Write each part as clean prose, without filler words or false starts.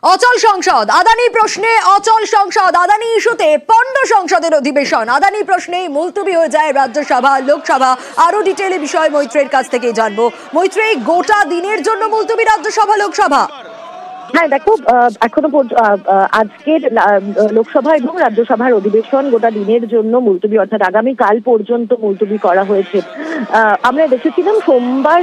অচল সংসদ, আদানি প্রশ্নে অচল সংসদ, আদানি ইস্যুতে পণ্ড সংসদের অধিবেশন, আদানি প্রশ্নে মুলতবি হয়ে যায় রাজ্যসভা লোকসভা। আরো ডিটেইলে বিষয় মৈত্রের কাছ থেকে জানবো। মৈত্রেয়ী, গোটা দিনের জন্য মুলতবি রাজ্যসভা লোকসভা। হ্যাঁ দেখো, এখনো আজকের লোকসভা এবং রাজ্যসভার অধিবেশন গোটা দিনের জন্য মুলতবি, অর্থাৎ আগামীকাল পর্যন্ত মুলতবি করা হয়েছে। আমরা দেখেছিলাম সোমবার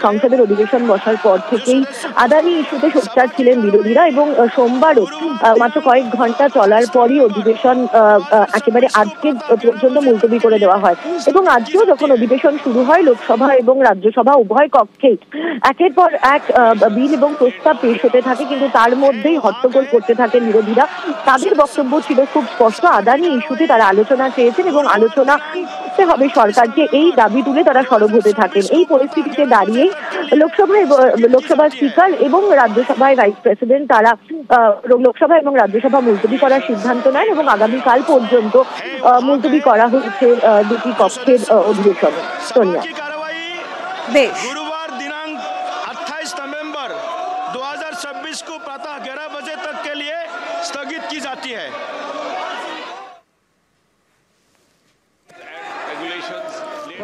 সংসদের অধিবেশন বসার পর থেকেই আদানি ইস্যুতে সোচ্চার ছিলেন বিরোধীরা, এবং সোমবারও মাত্র কয়েক ঘন্টা চলার পরই অধিবেশন একেবারে আজকে পর্যন্ত মুলতবি করে দেওয়া হয়। এবং আজকেও যখন অধিবেশন শুরু হয়, লোকসভা এবং রাজ্যসভা উভয় কক্ষেই একের পর এক বিল এবং প্রস্তাব পেশ হতে থাকে, কিন্তু তার মধ্যেই হট্টগোল করতে থাকেন বিরোধীরা। তাদের বক্তব্য ছিল খুব স্পষ্ট, আদানি ইস্যুতে তারা আলোচনা চেয়েছেন এবং আলোচনা করতে হবে সরকারকে, এই দাবি তুলে তারা সরব হতে থাকেন। এই পরিস্থিতিতে দাঁড়িয়ে লোকসভার স্পিকার এবং রাজ্যসভায় ভাইস প্রেসিডেন্ট তারা লোকসভা এবং রাজ্যসভা মুলতবি করার সিদ্ধান্ত নেন, এবং আগামীকাল পর্যন্ত মুলতবি করা হয়েছে দুটি কক্ষের অধিবেশনে। সোনিয়া, বেশ। 2026 को प्रातः 11 बजे तक के लिए स्थगित की जाती है।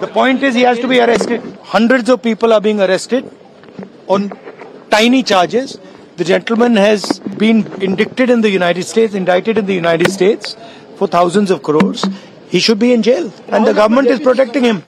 The point is he has to be arrested. Hundreds of people are being arrested on tiny charges. The gentleman has been indicted in the United States for thousands of crores. He should be in jail, and the government is protecting him.